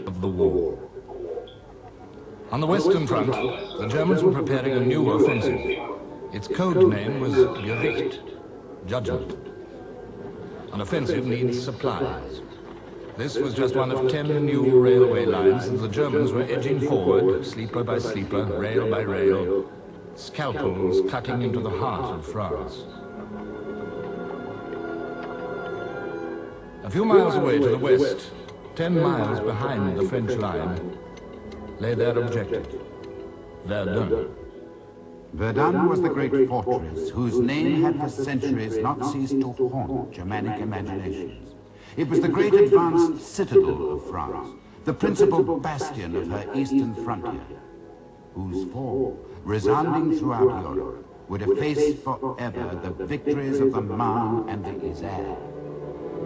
of the war. On the Western Front, the Germans were preparing a new offensive. Its code name was Gericht, judgment. An offensive needs supplies. This was just one of 10 new railway lines that the Germans were edging forward, sleeper by sleeper, rail by rail, scalpels cutting into the heart of France. A few miles away to the west, 10 miles behind the French line, lay their objective, Verdun. Verdun was the great fortress whose name had for centuries not ceased to haunt Germanic imaginations. It was the great advanced citadel of France, the principal bastion of her eastern frontier, whose fall, resounding throughout Europe, would efface forever the victories of the Marne and the Isère.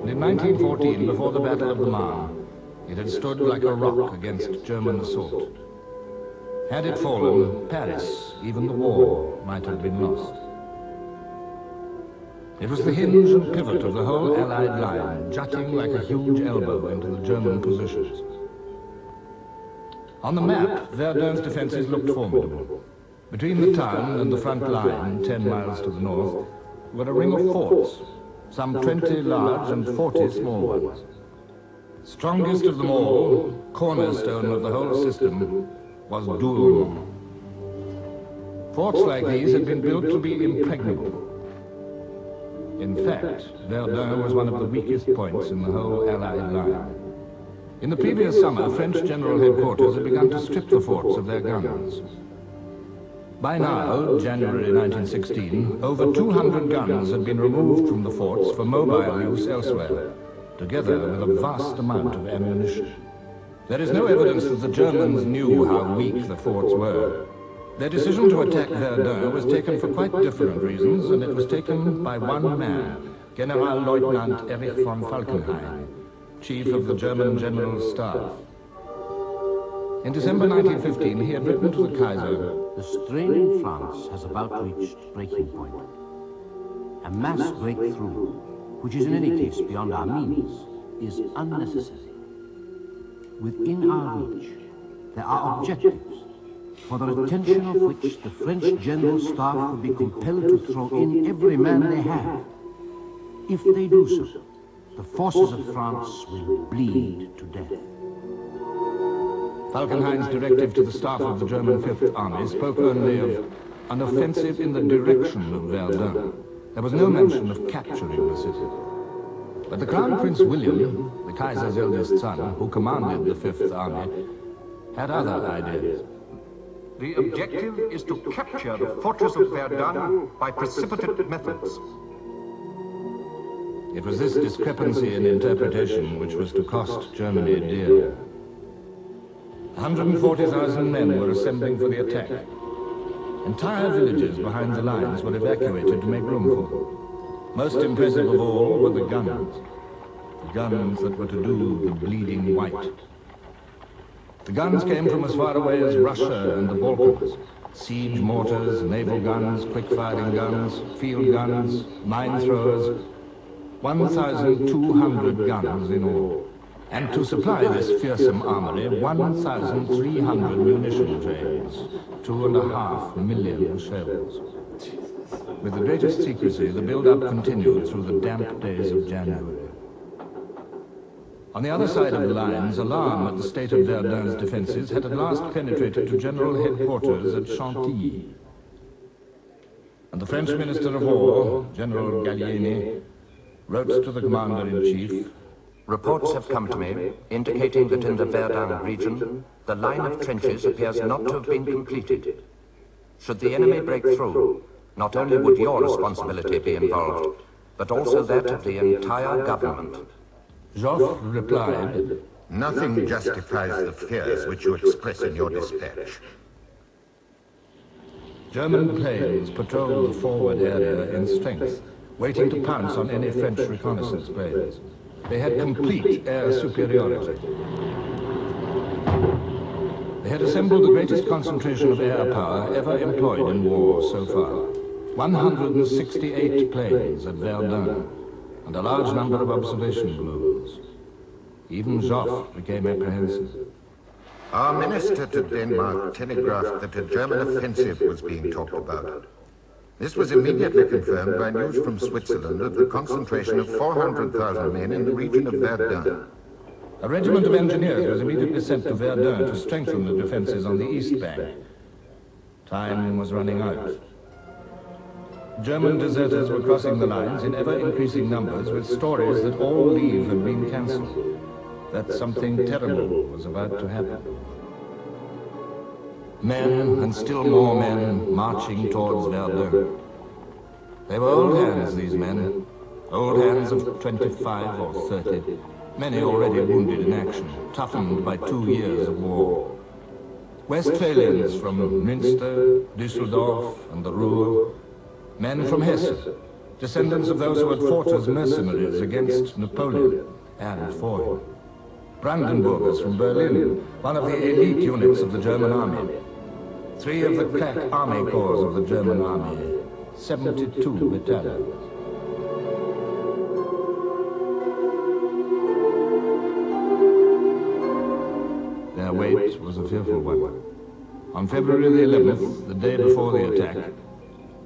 In 1914, before the Battle of the Marne, it had stood like a rock against German assault. Had it fallen, Paris, even the war, might have been lost. It was the hinge and pivot of the whole Allied line, jutting like a huge elbow into the German positions. On the map, Verdun's defenses looked formidable. Between the town and the front line, 10 miles to the north, were a ring of forts, some 20 large and 40 small ones. Strongest of them all, cornerstone of the whole system, was Dourlon. Forts like these had been built to be impregnable. In fact, Verdun was one of the weakest points in the whole Allied line. In the previous summer, French general headquarters had begun to strip the forts of their guns. By now, January 1916, over 200 guns had been removed from the forts for mobile use elsewhere, together with a vast amount of ammunition. There is no evidence that the Germans knew how weak the forts were. Their decision to attack Verdun was taken for quite different reasons, and it was taken by one man, Generalleutnant Erich von Falkenhayn, chief of the German General Staff. In December 1915, he had written to the Kaiser, "The strain in France has about reached breaking point. A mass breakthrough, which is in any case beyond our means, is unnecessary. Within our reach, there are objectives, for the attention of which the French General Staff could be compelled to throw in every man they have. If they do so, the forces of France will bleed to death." Falkenhayn's directive to the staff of the German Fifth Army spoke only of an offensive in the direction of Verdun. There was no mention of capturing the city. But the Crown Prince William, the Kaiser's eldest son, who commanded the Fifth Army, had other ideas. The objective is to capture the fortress of Verdun by precipitate methods. It was this discrepancy in interpretation which was to cost Germany dear. 140,000 men were assembling for the attack. Entire villages behind the lines were evacuated to make room for them. Most impressive of all were the guns that were to do the bleeding white. The guns came from as far away as Russia and the Balkans. Siege mortars, naval guns, quick-firing guns, field guns, mine throwers, 1,200 guns in all. And to supply this fearsome armory, 1,300 munition trains, 2.5 million shells. With the greatest secrecy, the build-up continued through the damp days of January. On the other side of the lines, alarm at the state of Verdun's defenses had at last penetrated to general headquarters at Chantilly. And the French Minister of War, General Gallieni, wrote to the Commander-in-Chief, "Reports have come to me indicating that in the Verdun region, the line of trenches appears not to have been completed. Should the enemy break through, not only would your responsibility be involved, but also that of the entire government." Joffre replied, "Nothing justifies the fears which you express in your dispatch." German planes patrolled the forward area in strength, waiting to pounce on any French reconnaissance planes. They had complete air superiority. They had assembled the greatest concentration of air power ever employed in war so far. 168 planes at Verdun, and a large number of observation balloons. Even Joffre became apprehensive. Our minister to Denmark telegraphed that a German offensive was being talked about. This was immediately confirmed by news from Switzerland of the concentration of 400,000 men in the region of Verdun. A regiment of engineers was immediately sent to Verdun to strengthen the defenses on the east bank. Time was running out. German deserters were crossing the lines in ever-increasing numbers with stories that all leave had been cancelled, that something terrible was about to happen. Men, and still more men, marching towards Verdun. They were old hands, these men. Old hands of 25 or 30. Many already wounded in action, toughened by 2 years of war. Westphalians from Münster, Düsseldorf, and the Ruhr. Men from Hesse, descendants of those who had fought as mercenaries against Napoleon and for him. Brandenburgers from Berlin, one of the elite units of the German army. 3 of the crack army corps of the German army, 72 battalions. Their wait was a fearful one. On February the 11th, the day before the attack,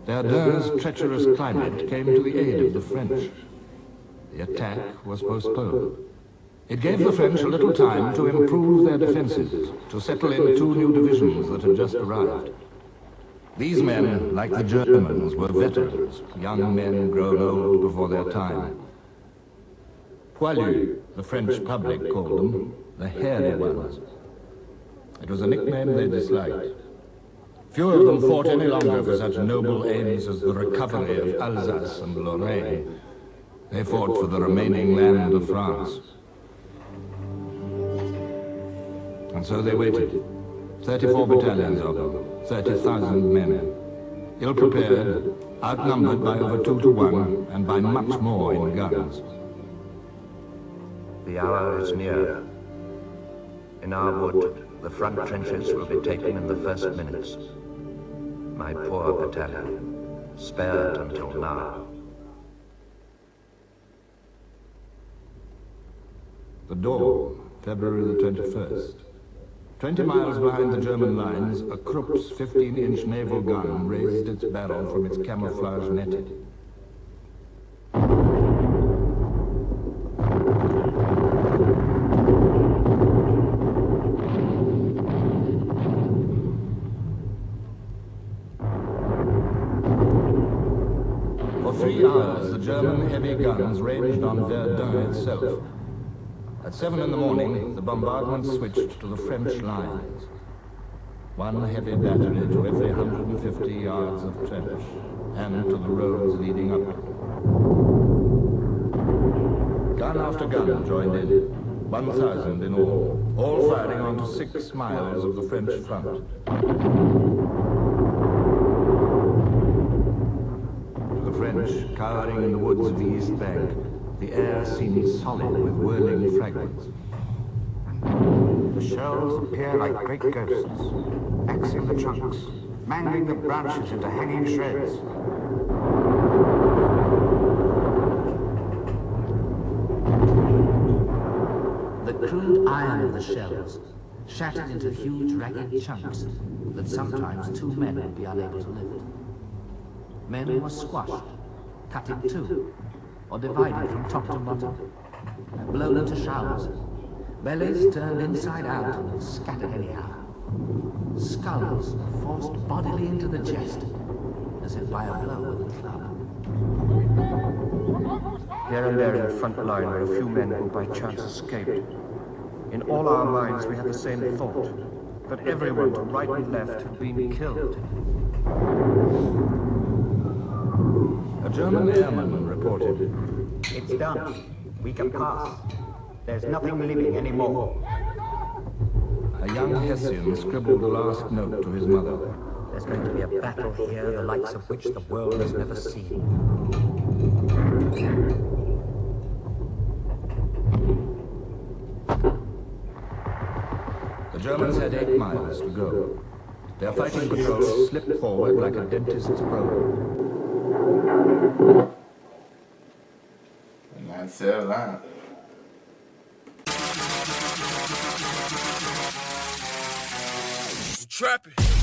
Verdun's treacherous climate came to the aid of the French. The attack was postponed. It gave the French a little time to improve their defenses, to settle in 2 new divisions that had just arrived. These men, like the Germans, were veterans, young men grown old before their time. Poilus, the French public called them, the hairy ones. It was a nickname they disliked. Few of them fought any longer for such noble aims as the recovery of Alsace and Lorraine. They fought for the remaining land of France. And so they waited. 34 battalions of them, 30,000 men. Ill-prepared, outnumbered by over 2 to 1, and by much more in guns. The hour is near. In our wood, the front trenches will be taken in the first minutes. My poor battalion, spared until now. The dawn, February the 21st. 20 miles behind the German lines, a Krupp's 15-inch naval gun raised its barrel from its camouflage netting. For 3 hours, the German heavy guns ranged on Verdun itself. At 7 in the morning, the bombardment switched to the French lines. 1 heavy battery to every 150 yards of trench, and to the roads leading up. Gun after gun joined in, 1,000 in all firing onto 6 miles of the French front. To the French, cowering in the woods of the East Bank, the air seemed solid with whirling fragments. The shells appear like great ghosts, axing the trunks, mangling the branches into hanging shreds. The crude iron of the shells shattered into huge ragged chunks that sometimes 2 men would be unable to lift. Men were squashed, cut in 2, or divided from top to bottom, blown into showers, bellies turned inside out and scattered anyhow, skulls forced bodily into the chest, as if by a blow with a club. Here and there in the front line were a few men who by chance escaped. In all our minds we had the same thought, that everyone to right and left had been killed. A German airman reported, "It's done. We can pass. There's nothing living anymore." A young Hessian scribbled the last note to his mother. There's going to be a battle here, the likes of which the world has never seen. The Germans had 8 miles to go. Their fighting patrols slipped forward like a dentist's probe. And that's it, that. Trapping.